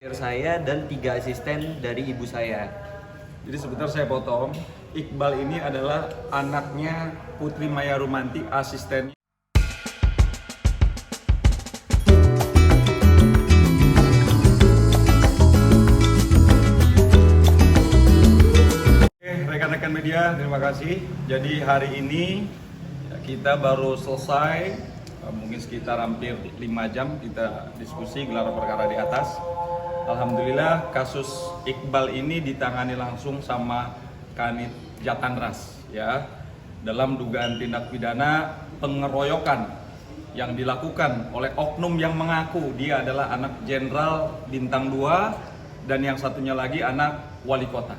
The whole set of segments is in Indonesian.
Saya dan 3 asisten dari ibu saya. Jadi sebentar saya potong. Iqbal ini adalah anaknya Putri Maya Rumanti, asistennya. Oke, rekan-rekan media, terima kasih. Jadi hari ini kita baru selesai, mungkin sekitar hampir 5 jam kita diskusi gelar perkara di atas. Alhamdulillah kasus Iqbal ini ditangani langsung sama Kanit Jatanras ya, dalam dugaan tindak pidana pengeroyokan yang dilakukan oleh oknum yang mengaku dia adalah anak jenderal bintang 2 dan yang satunya lagi anak wali kota.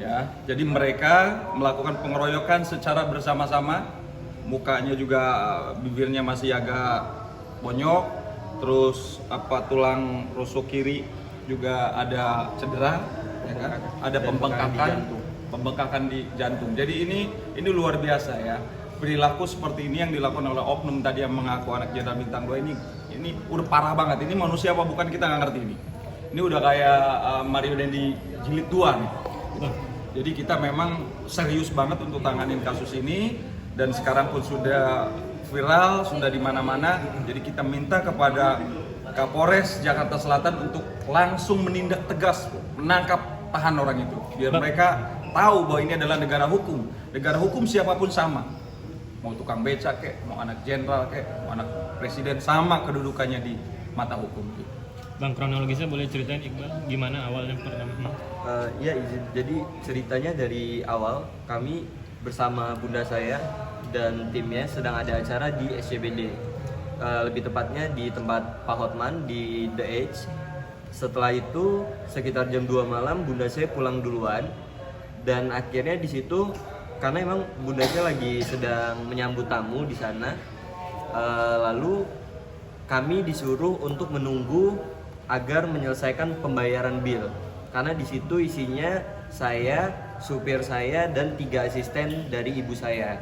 Ya, jadi mereka melakukan pengeroyokan secara bersama-sama. Mukanya juga bibirnya masih agak bonyok. Terus tulang rusuk kiri juga ada cedera, ya kan? Ada pembengkakan di jantung. Jadi ini luar biasa ya. Perilaku seperti ini yang dilakukan oleh oknum tadi yang mengaku anak jenderal bintang 2 ini udah parah banget. Ini manusia apa bukan, kita nggak ngerti ini. Ini udah kayak Mario Dendi jilid 2 nih. Jadi kita memang serius banget untuk tanganin kasus ini, dan sekarang pun sudah viral, sudah di mana-mana. Jadi kita minta kepada Kapolres Jakarta Selatan untuk langsung menindak tegas, menangkap, tahan orang itu, biar mereka tahu bahwa ini adalah negara hukum. Negara hukum siapapun sama, mau tukang beca kek, mau anak jenderal kek, mau anak presiden, sama kedudukannya di mata hukum. Bang, kronologisnya boleh ceritain Iqbal gimana awalnya pertama? Ya izin. Jadi ceritanya dari awal kami bersama bunda saya dan timnya sedang ada acara di SCBD, lebih tepatnya di tempat Pak Hotman di The Edge. Setelah itu sekitar jam 2 malam bunda saya pulang duluan, dan akhirnya di situ karena emang bunda saya lagi sedang menyambut tamu di sana, lalu kami disuruh untuk menunggu agar menyelesaikan pembayaran bill, karena di situ isinya saya, supir saya, dan 3 asisten dari ibu saya.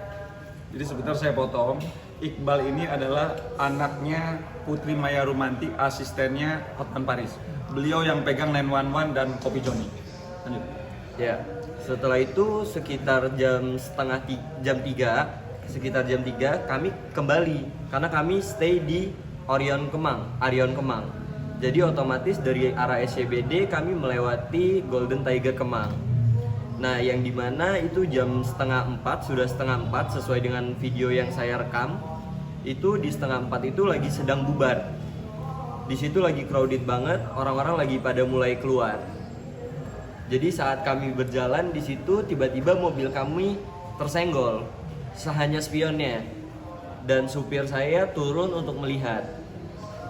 Jadi sebentar saya potong. Iqbal ini adalah anaknya Putri Maya Rumanti, asistennya Hotman Paris. Beliau yang pegang 911 dan Kopi Joni. Lanjut. Ya, setelah itu sekitar jam 3 kami kembali karena kami stay di Arion Kemang. Jadi otomatis dari arah SCBD kami melewati Golden Tiger Kemang. Nah, yang dimana itu jam sudah setengah 4 sesuai dengan video yang saya rekam. Itu di setengah 4 itu lagi sedang bubar. Di situ lagi crowded banget, orang-orang lagi pada mulai keluar. Jadi saat kami berjalan di situ, tiba-tiba mobil kami tersenggol, hanya spionnya. Dan supir saya turun untuk melihat.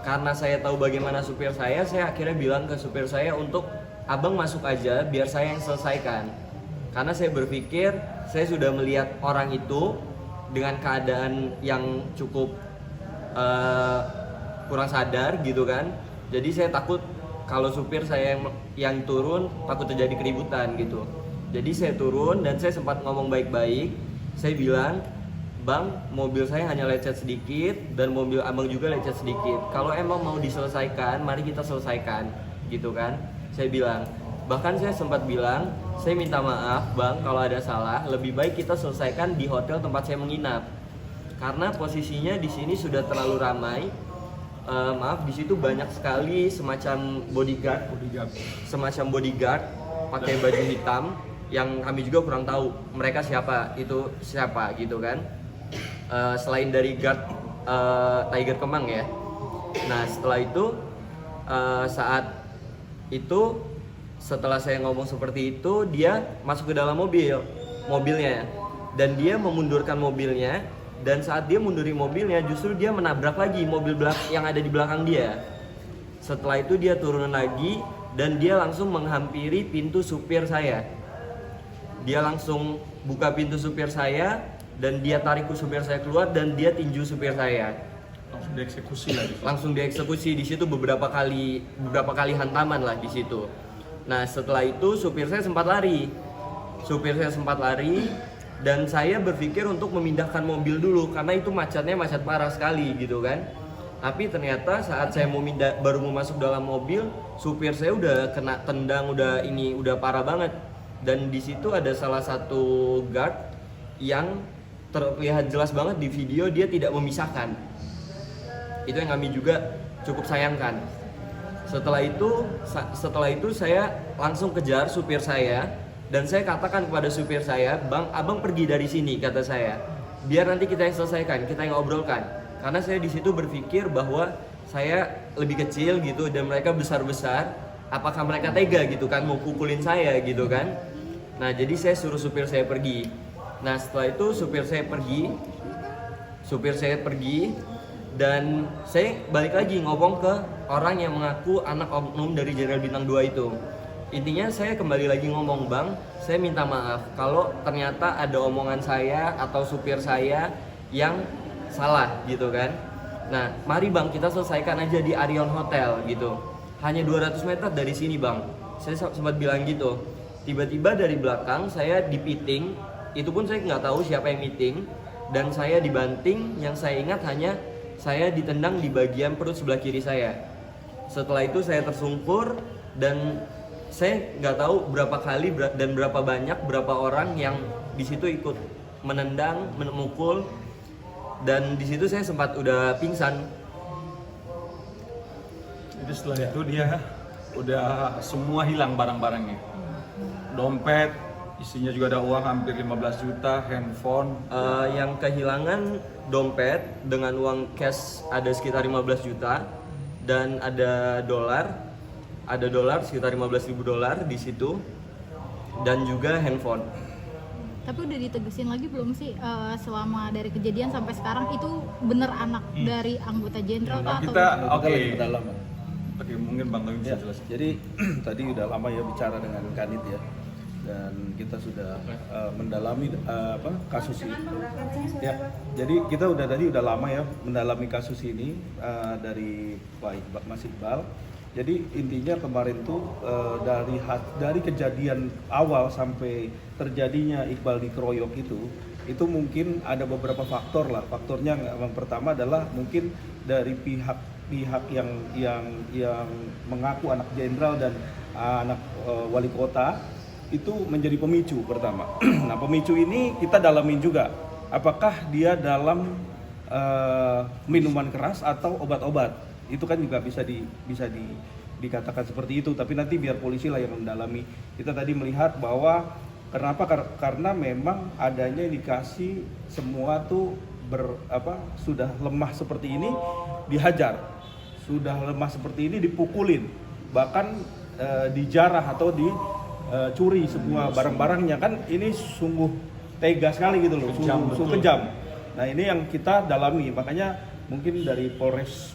Karena saya tahu bagaimana supir saya akhirnya bilang ke supir saya untuk abang masuk aja biar saya yang selesaikan. Karena saya berpikir saya sudah melihat orang itu dengan keadaan yang cukup kurang sadar gitu kan. Jadi saya takut kalau supir saya yang turun takut terjadi keributan gitu. Jadi saya turun dan saya sempat ngomong baik-baik. Saya bilang, "Bang, mobil saya hanya lecet sedikit dan mobil abang juga lecet sedikit. Kalau emang mau diselesaikan, mari kita selesaikan." Gitu kan. Saya bilang. Bahkan saya sempat bilang, "Saya minta maaf bang kalau ada salah, lebih baik kita selesaikan di hotel tempat saya menginap. Karena posisinya di sini sudah terlalu ramai. Maaf, di situ banyak sekali semacam bodyguard pakai baju hitam yang kami juga kurang tahu mereka siapa gitu kan. Selain dari guard Tiger Kemang ya. Nah, setelah itu setelah saya ngomong seperti itu, dia masuk ke dalam mobilnya dan dia memundurkan mobilnya, dan saat dia munduri mobilnya justru dia menabrak lagi mobil yang ada di belakang dia. Setelah itu dia turun lagi dan dia langsung menghampiri pintu supir saya. Dia langsung buka pintu supir saya dan dia tarik supir saya keluar dan dia tinju supir saya. Langsung dieksekusi di situ beberapa kali hantaman lah di situ. Nah, setelah itu supir saya sempat lari dan saya berpikir untuk memindahkan mobil dulu karena itu macet parah sekali gitu kan. Tapi ternyata saat saya baru mau masuk dalam mobil, supir saya udah kena tendang, udah parah banget. Dan di situ ada salah satu guard yang terlihat jelas banget di video dia tidak memisahkan. Itu yang kami juga cukup sayangkan. Setelah itu saya langsung kejar supir saya dan saya katakan kepada supir saya, "Bang, abang pergi dari sini," kata saya. "Biar nanti kita yang selesaikan, kita yang obrolkan." Karena saya di situ berpikir bahwa saya lebih kecil gitu dan mereka besar-besar, apakah mereka tega gitu kan mau pukulin saya gitu kan. Nah, jadi saya suruh supir saya pergi. Nah, setelah itu supir saya pergi dan saya balik lagi ngomong ke orang yang mengaku anak oknum dari Jenderal Bintang 2 itu. Intinya saya kembali lagi ngomong, "Bang, saya minta maaf kalau ternyata ada omongan saya atau supir saya yang salah gitu kan. Nah, mari Bang kita selesaikan aja di Arion Hotel gitu. Hanya 200 meter dari sini Bang." Saya sempat bilang gitu. Tiba-tiba dari belakang saya dipiting, itu pun saya nggak tahu siapa yang meeting, dan saya dibanting. Yang saya ingat hanya saya ditendang di bagian perut sebelah kiri saya. Setelah itu saya tersungkur dan saya nggak tahu berapa kali dan berapa banyak berapa orang yang di situ ikut menendang, memukul, dan di situ saya sempat udah pingsan. Jadi setelah itu dia udah semua hilang barang-barangnya. Dompet, isinya juga ada uang hampir 15 juta, handphone. Yang kehilangan dompet dengan uang cash ada sekitar 15 juta dan ada dolar sekitar 15.000 dolar di situ dan juga handphone. Tapi udah ditegesin lagi belum sih selama dari kejadian sampai sekarang itu bener anak dari anggota jenderal Nah, atau kita Lagi dalam. Oke, mungkin Bang Taufik bisa Ya, jelasin. jadi tadi udah lama ya bicara dengan Kanit ya, dan kita sudah mendalami kasus ini. Ya, jadi kita udah lama ya mendalami kasus ini dari Mas Iqbal. Jadi intinya kemarin tuh dari kejadian awal sampai terjadinya Iqbal dikeroyok itu mungkin ada beberapa faktor lah. Faktornya yang pertama adalah mungkin dari pihak yang mengaku anak jenderal dan anak wali kota itu menjadi pemicu pertama. Nah, pemicu ini kita dalamin juga. Apakah dia dalam minuman keras atau obat-obat? Itu kan juga bisa dikatakan seperti itu. Tapi nanti biar polisi lah yang mendalami. Kita tadi melihat bahwa kenapa? Karena memang adanya indikasi semua tuh sudah lemah seperti ini dihajar, sudah lemah seperti ini dipukulin, bahkan dijarah atau dicuri semua barang-barangnya. Kan ini sungguh tega sekali gitu loh, sungguh kejam. Nah, ini yang kita dalami, makanya mungkin dari Polres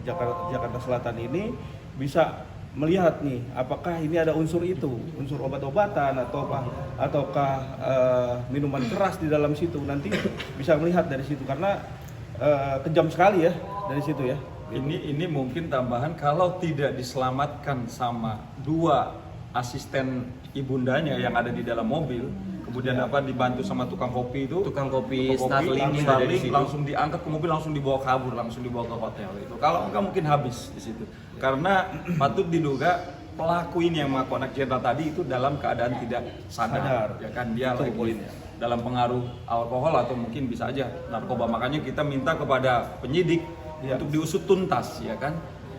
Jakarta Selatan ini bisa melihat nih apakah ini ada unsur obat-obatan ataukah minuman keras di dalam situ. Nanti bisa melihat dari situ karena kejam sekali ya dari situ ya. Ini mungkin tambahan kalau tidak diselamatkan sama dua asisten ibundanya yang ada di dalam mobil, kemudian dibantu sama tukang kopi Starling yang ada di situ. langsung diangkat ke mobil, langsung dibawa kabur, langsung dibawa ke hotel itu. Kalau enggak mungkin habis di situ. Karena patut diduga pelaku ini yang mengaku anak jenderal tadi itu dalam keadaan tidak sadar. Ya kan, dia lagi dalam pengaruh alkohol atau mungkin bisa aja narkoba. Makanya kita minta kepada penyidik untuk diusut tuntas, ya kan.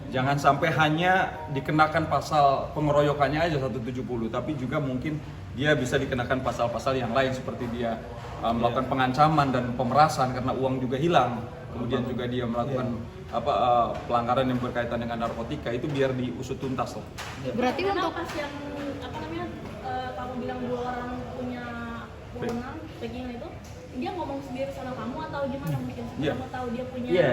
Jangan sampai hanya dikenakan pasal pengeroyokannya aja 170, tapi juga mungkin dia bisa dikenakan pasal-pasal yang lain seperti dia melakukan pengancaman dan pemerasan karena uang juga hilang. Kemudian juga dia melakukan pelanggaran yang berkaitan dengan narkotika, itu biar diusut tuntas lah. berarti untuk pas yang kamu bilang dua orang punya wewenang pegang itu, dia ngomong sendiri sama kamu atau gimana mungkin? Kamu tahu dia punya. Iya,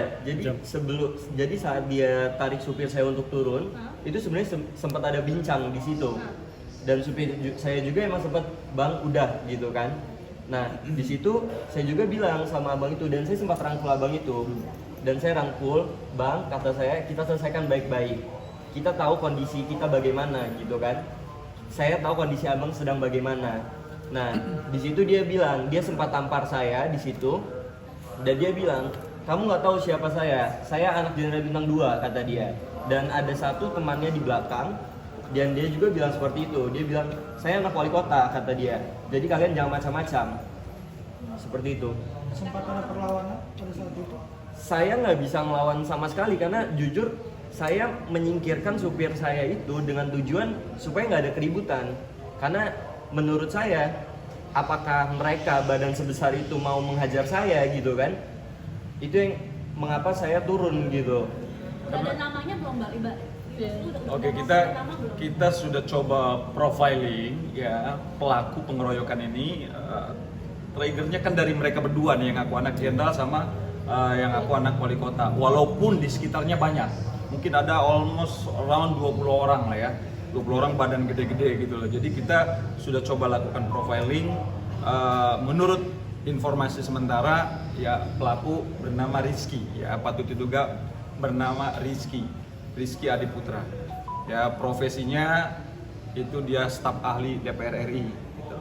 jadi saat dia tarik supir saya untuk turun, itu sebenarnya sempat ada bincang di situ. Dan supir saya juga emang sempat, "Bang, udah," gitu kan. Nah, di situ saya juga bilang sama abang itu, dan saya sempat rangkul abang itu. Dan saya rangkul, "Bang," kata saya, "kita selesaikan baik-baik. Kita tahu kondisi kita bagaimana," gitu kan. Saya tahu kondisi abang sedang bagaimana. Nah, di situ dia bilang, dia sempat tampar saya di situ, dan dia bilang, kamu nggak tahu siapa saya anak Jenderal Bintang 2 kata dia. Dan ada satu temannya di belakang dan dia juga bilang seperti itu, dia bilang saya anak wali kota kata dia, jadi kalian jangan macam-macam seperti itu. Sempat ada perlawanan pada saat itu? Saya nggak bisa ngelawan sama sekali karena jujur saya menyingkirkan supir saya itu dengan tujuan supaya nggak ada keributan. Karena menurut saya, apakah mereka badan sebesar itu mau menghajar saya gitu kan? Itu yang mengapa saya turun gitu. Udah ada namanya belum Mbak Iba? Oke, kita sudah coba profiling ya pelaku pengeroyokan ini. Triggernya kan dari mereka berdua nih, yang aku anak jenderal sama yang aku anak wali kota. Walaupun di sekitarnya banyak, mungkin ada almost around 20 orang lah ya, 20 orang badan gede-gede gitu loh. Jadi kita sudah coba lakukan profiling. Menurut informasi sementara ya pelaku bernama Rizky, ya patut diduga bernama Rizky Adiputra. Ya profesinya itu dia staf ahli DPR RI. Gitu.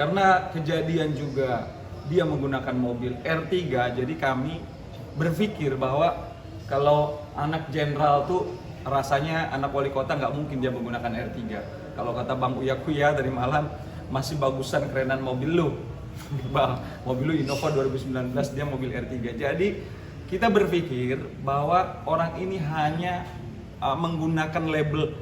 Karena kejadian juga dia menggunakan mobil R3, jadi kami berpikir bahwa kalau anak jenderal tuh rasanya anak wali kota nggak mungkin dia menggunakan R3. Kalau kata Bang Uya Kuya dari Malang, masih bagusan kerenan mobil lu. Mobil lu Innova 2019, dia mobil R3. Jadi kita berpikir bahwa orang ini hanya menggunakan label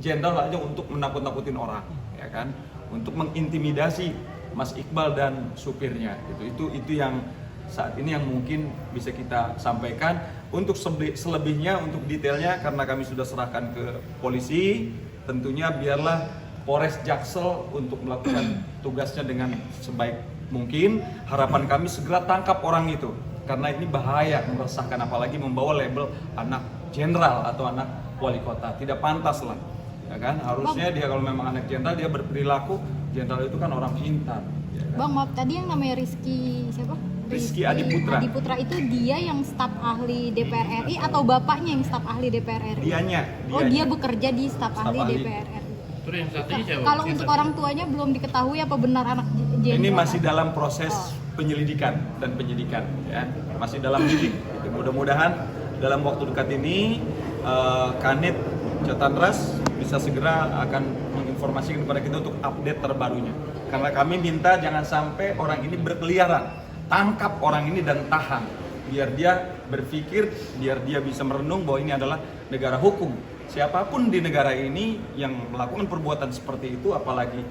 jenderal aja untuk menakut-nakutin orang, ya kan? Untuk mengintimidasi Mas Iqbal dan supirnya. Itu yang saat ini yang mungkin bisa kita sampaikan. Untuk selebihnya, untuk detailnya karena kami sudah serahkan ke polisi, tentunya biarlah Polres Jaksel untuk melakukan tugasnya dengan sebaik mungkin. Harapan kami segera tangkap orang itu karena ini bahaya, meresahkan, apalagi membawa label anak jenderal atau anak wali kota. Tidak pantas lah, ya kan? Harusnya dia kalau memang anak jenderal dia berperilaku jenderal, itu kan orang pintar, ya kan? Bang, maaf, tadi yang namanya Rizky siapa? Rizky Adiputra. Adiputra itu dia yang staf ahli DPR RI atau bapaknya yang staf ahli DPR RI? Dianya. Oh, dia bekerja di staf ahli DPR RI. Terus yang satunya siapa? Kalau untuk orang tuanya belum diketahui apa benar anak jenderal? Ini masih dalam proses penyelidikan dan penyidikan, ya. Masih dalam lidik. Mudah-mudahan dalam waktu dekat ini Kanit Jatandras bisa segera akan menginformasikan kepada kita untuk update terbarunya. Karena kami minta jangan sampai orang ini berkeliaran. Tangkap orang ini dan tahan. Biar dia berpikir, biar dia bisa merenung bahwa ini adalah negara hukum. Siapapun di negara ini yang melakukan perbuatan seperti itu, apalagi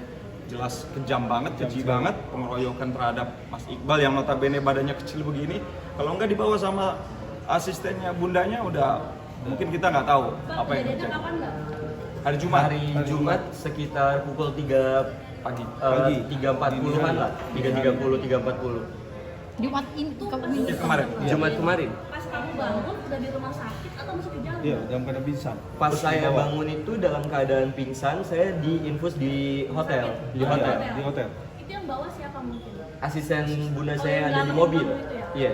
jelas kejam banget, keji banget, pengeroyokan terhadap Mas Iqbal yang notabene badannya kecil begini, kalau nggak dibawa sama asistennya bundanya, udah mungkin kita nggak tahu apa yang terjadi. Kapan Mbak? Hari Jumat. Hari Jumat sekitar pukul 3 Pagi. 3.40-an lah, 3.30, 3.40. Jumat ini Kemarin. Jumat kemarin. Pas kamu bangun udah di rumah sakit atau masih di jalan? Iya, dalam keadaan pingsan. Pas Terus saya dibawa. bangun itu dalam keadaan pingsan, saya diinfus di hotel. Di Iya, hotel. di hotel. Itu yang bawa siapa mungkin? Asisten bunda Oh, saya yang ada di belakang mobil. itu ya? Iya.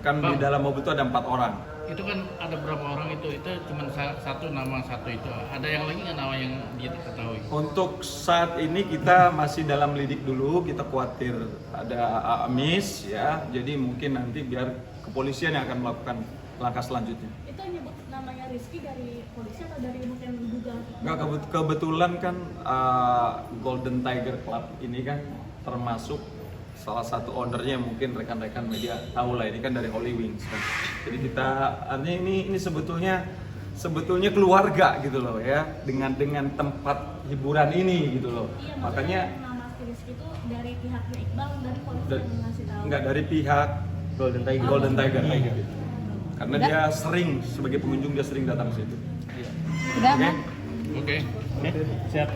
Kan di dalam mobil itu ada 4 orang. Itu kan ada berapa orang itu cuma satu nama satu itu. Ada yang lagi nggak nama yang dia ketahui? Untuk saat ini kita masih dalam lidik dulu, kita khawatir ada amis ya. Jadi mungkin nanti biar kepolisian yang akan melakukan langkah selanjutnya. Itu yang nyebut namanya Rizky dari polisi atau dari mungkin dugaan? Nggak, kebetulan kan Golden Tiger Club ini kan termasuk salah satu ownernya, mungkin rekan-rekan media tahu lah, ini kan dari Holy Wings kan. Jadi kita artinya ini sebetulnya keluarga gitu loh ya, dengan tempat hiburan ini gitu loh. Iya, Makanya nama Rizky itu dari pihaknya Iqbal, dari polisi yang ngasih tahu. nggak dari pihak Golden Tiger. Golden Tiger. Karena dia sering sebagai pengunjung, dia sering datang ke situ. Udah, Oke. Bang? Oke. Siap.